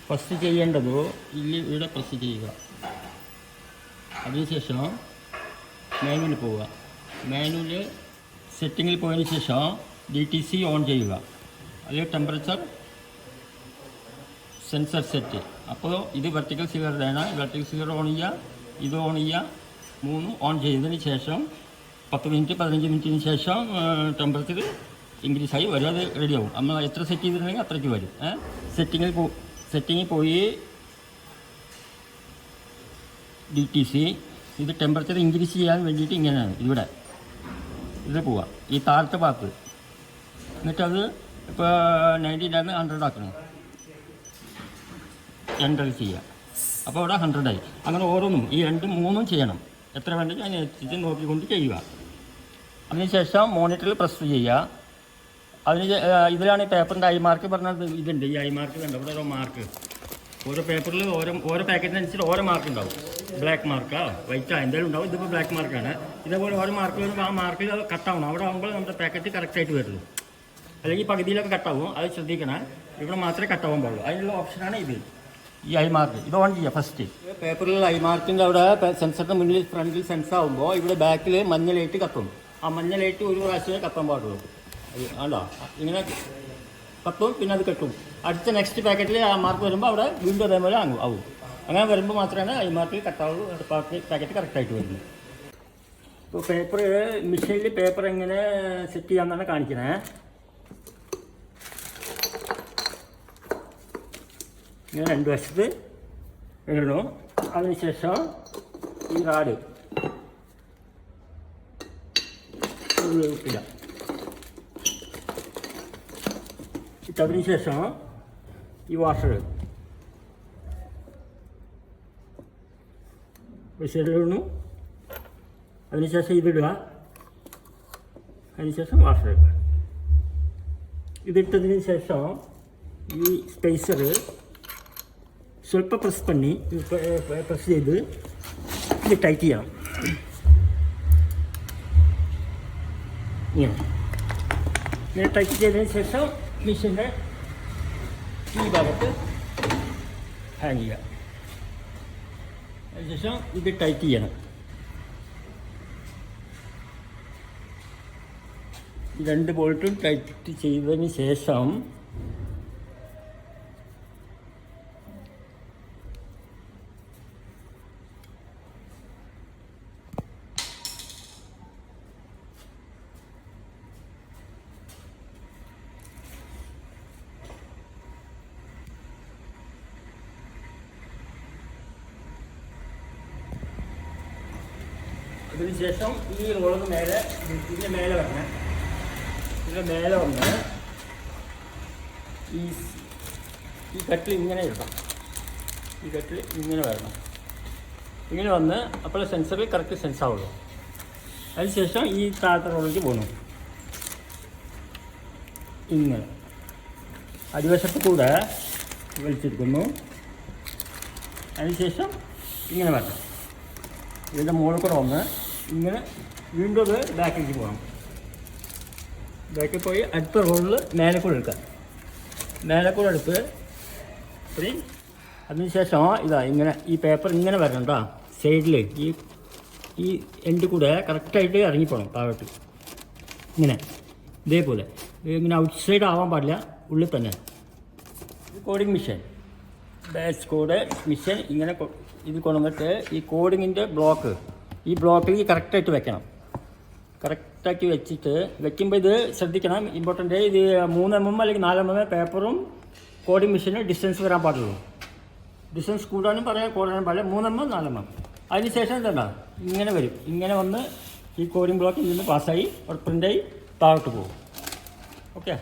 First ചെയ്യേണ്ടത് ഇവിടെ press ചെയ്യുക. അതിനുശേഷം മാനുവൽ പോവുക. മാനുവൽ സെറ്റിങ്ങിൽ പോയതിന് ശേഷം DTC ഓൺ ചെയ്യുക. അതിൽ ടെമ്പറേച്ചർ സെൻസർ സെറ്റ്. അപ്പോൾ ഇത് വെർട്ടിക്കൽ സിഗറുടെയാണ്. വെർട്ടിക്കൽ സിഗർ ഓൺ ചെയ്യുക, ഇത് ഓൺ ചെയ്യുക, മൂന്നും ഓൺ ചെയ്തതിന് ശേഷം 10 മിനിറ്റ് 15 മിനിറ്റിന് ശേഷം ടെമ്പറേച്ചർ ഇൻക്രീസ് ആയി വരും. അത് റെഡിയാവും. നമ്മൾ എത്ര സെറ്റ് ചെയ്തിട്ടുണ്ടെങ്കിൽ അത്രയ്ക്ക് വരും. സെറ്റിങ്ങിൽ പോയി DTC ഇത് ടെമ്പറേച്ചർ ഇൻക്രീസ് ചെയ്യാൻ വേണ്ടിയിട്ട് ഇങ്ങനെയാണ് ഇത് പോവുക ഈ താഴത്തെ ഭാഗത്ത്. എന്നിട്ടത് ഇപ്പോൾ 90 100 ആക്കണം. എൻ്റർ ചെയ്യുക. അപ്പോൾ അവിടെ 100 ആയി. അങ്ങനെ ഓരോന്നും ഈ 2 3 ചെയ്യണം. എത്ര വേണ്ടത് അതിനനുസരിച്ച് നോക്കിക്കൊണ്ട് ചെയ്യുക. അതിനുശേഷം മോണിറ്ററിൽ പ്രസ് ചെയ്യുക. ഇതിലാണ് ഈ പേപ്പറിൻ്റെ ഐ മാർക്ക് പറഞ്ഞത്. ഇതുണ്ട് ഈ ഐ മാർക്ക് ഉണ്ട്. അവിടെ ഓരോ മാർക്ക്, ഓരോ പേപ്പറിൽ ഓരോ പാക്കറ്റിനനുസരിച്ച് ഓരോ മാർക്ക് ഉണ്ടാവും. ബ്ലാക്ക് മാർക്കാ വൈറ്റാ എന്തായാലും ഉണ്ടാവും. ഇതിപ്പോൾ ബ്ലാക്ക് മാർക്കാണ്. ഇതേപോലെ ഓരോ മാർക്ക് വരുമ്പോൾ ആ മാർക്കിൽ കട്ടാവണം. അവിടെ ആകുമ്പോൾ നമ്മുടെ പാക്കറ്റ് കറക്റ്റായിട്ട് വരുള്ളൂ. അല്ലെങ്കിൽ പകുതിയിലൊക്കെ കട്ടാവും. അത് ശ്രദ്ധിക്കണം. ഇവിടെ മാത്രമേ കട്ടാവാൻ പാടുള്ളൂ. അതിനുള്ള ഓപ്ഷനാണ് ഇത്. ഈ ഐ മാർക്ക് ഇത് ഓൺ ചെയ്യുക. ഫസ്റ്റ് പേപ്പറിൽ ഐ മാർക്കിൻ്റെ അവിടെ സെൻസറിൻ്റെ മുന്നിൽ ഫ്രണ്ടിൽ സെൻസ് ആകുമ്പോൾ ഇവിടെ ബാക്കിൽ മഞ്ഞ ലൈറ്റ് കത്തും. ആ മഞ്ഞ ലൈറ്റ് ഒരു പ്രാവശ്യമേ കത്താൻ പാടുള്ളൂ. ആണോ ഇങ്ങനെ കത്തും, പിന്നെ അത് കെട്ടും. അടുത്ത നെക്സ്റ്റ് പാക്കറ്റിൽ ആ മാർക്ക് വരുമ്പോൾ അവിടെ വീണ്ടും അതേപോലെ ആവും. അങ്ങനെ വരുമ്പോൾ മാത്രമാണ് ഐ മാർക്കിൽ കട്ടാവുള്ളൂ. പാക്കറ്റ് കറക്റ്റായിട്ട് വരുന്നത്. ഇപ്പോൾ മെഷീനിൽ പേപ്പർ എങ്ങനെ സെറ്റ് ചെയ്യാമെന്നാണ് കാണിക്കുന്നത്. ഇങ്ങനെ 2 വശത്ത് ഇടണം. അതിനുശേഷം ഈ റാഡ് ഇട്ടില്ല. ഇട്ടതിന് ശേഷം ഈ വാഷർ സൈഡിലിടണം. അതിനുശേഷം ഇതിടുക. അതിനുശേഷം വാഷർ ഇടുക. ഇതിട്ടതിന് ശേഷം ഈ സ്പേസർ സ്വല്പം പ്രസ് ചെയ്ത് ഇത് ടൈറ്റ് ചെയ്യണം. ഇങ്ങനെ ടൈറ്റ് ചെയ്തതിന് ശേഷം മെഷീൻ്റെ ഈ ഭാഗത്ത് ഹാങ് ചെയ്യുക. അതിനുശേഷം ഇത് ടൈറ്റ് ചെയ്യണം. ഈ 2 ബോൾട്ടും ടൈറ്റ് ചെയ്തതിന് ശേഷം അതിനുശേഷം ഈ റോളിന് മേലെ ഇതിൻ്റെ മേലെ വന്ന് ഈ കട്ടിൽ ഇങ്ങനെ ഇടണം. ഈ കട്ടിൽ ഇങ്ങനെ വരണം. ഇങ്ങനെ വന്ന് അപ്പോൾ സെൻസറിൽ കറക്റ്റ് സെൻസ് ആവുള്ളൂ. അതിനുശേഷം ഈ താഴത്തെ റോളിലേക്ക് പോകണം. ഇങ്ങനെ അടിവശത്ത് കൂടെ വലിച്ചെടുക്കുന്നു. അതിനുശേഷം ഇങ്ങനെ വരണം. ഇതിൻ്റെ മുകളിൽ കൂടെ വന്ന് ഇങ്ങനെ വീണ്ടും അത് ബാക്കിലേക്ക് പോകണം. ബാക്കിൽ പോയി അടുത്ത റോളിൽ മേലെ കൂടെ എടുക്കുക. മേലെ കൂടെ എടുത്ത് അതിനുശേഷം ഇങ്ങനെ ഈ പേപ്പർ ഇങ്ങനെ വരണം കേട്ടോ. സൈഡിൽ ഈ എൻഡ് കൂടെ കറക്റ്റായിട്ട് ഇറങ്ങിപ്പോകണം താഴോട്ട്. ഇതേപോലെ ഇങ്ങനെ ഔട്ട് സൈഡ് ആവാൻ പാടില്ല, ഉള്ളിൽ തന്നെ. Coding machine batch code machine ഇങ്ങനെ ഇത് കൊണ്ടുവന്നിട്ട് ഈ കോഡിങ്ങിൻ്റെ ഈ ബ്ലോക്കിൽ കറക്റ്റായിട്ട് വെക്കണം. കറക്റ്റാക്കി വെക്കുമ്പോൾ ഇത് ശ്രദ്ധിക്കണം, ഇമ്പോർട്ടൻ്റ്. ഇത് 3 mm അല്ലെങ്കിൽ 4 mm പേപ്പറും കോഡിങ് മെഷീനും ഡിസ്റ്റൻസ് വരാൻ പാടുള്ളൂ. ഡിസ്റ്റൻസ് കൂടാനും പറയാം, കൂടാനും പാടില്ല. 3 mm 4 mm. അതിനുശേഷം എന്താ ഇങ്ങനെ വരും. ഇങ്ങനെ വന്ന് ഈ കോഡിങ് ബ്ലോക്ക് ഇതിൽ നിന്ന് പാസ്സായി പ്രിൻ്റായി താഴോട്ട് പോകും. ഓക്കെ.